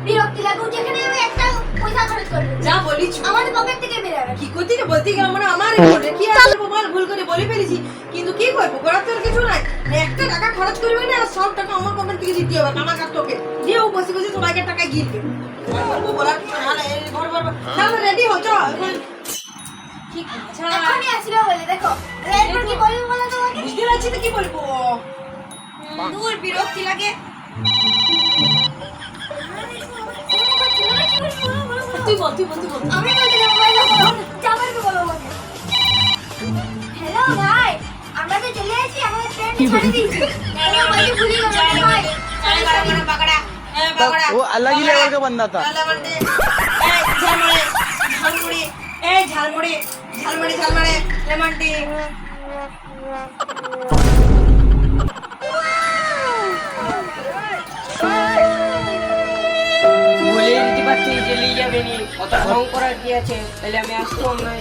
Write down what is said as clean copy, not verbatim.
বিরক্তি লাগে যেখানে আমি একটা পয়সা খরচ করব যা বলিস আমাদের পকেট থেকে বের হবে কি করতে বলতে গেল মানে আমার কি আছে বল ভুল করে বলে ফেলেছি কিন্তু কি করবো করার তো আর কিছু নাই একটা টাকা খরচ করবে না আর সব টাকা আমার পকেট থেকে দিতে হবে আমার কাছ থেকে দিয়েও বসে বসে সবাইকে টাকা গিলবে বলবো বলার কিছু না ঘর ঘর তাহলে রেডি হচ্ছ ঠিক আছে এখনই আসবে বলে দেখো এরপর কি বলবো বলো তোমাকে বুঝতে পারছি তো কি বলবো দূর বিরক্তি লাগে তুই বল আমি বলছিলাম মোবাইল চাবার তো বলো আমাকে হ্যালো ভাই আমরা তো চলে এসেছি আমাদের ট্রেন ছাড়ে দিয়েছি আমি বলি ভুলি গেল ভাই पकड़ा वो अलग ही लेवल का बंदा था। झालमुड़ी लेमन टी বলে দিতে পারছি যে লিয়ে যাবে নি অত ঢং করার কি আছে তাহলে আমি আসতাম না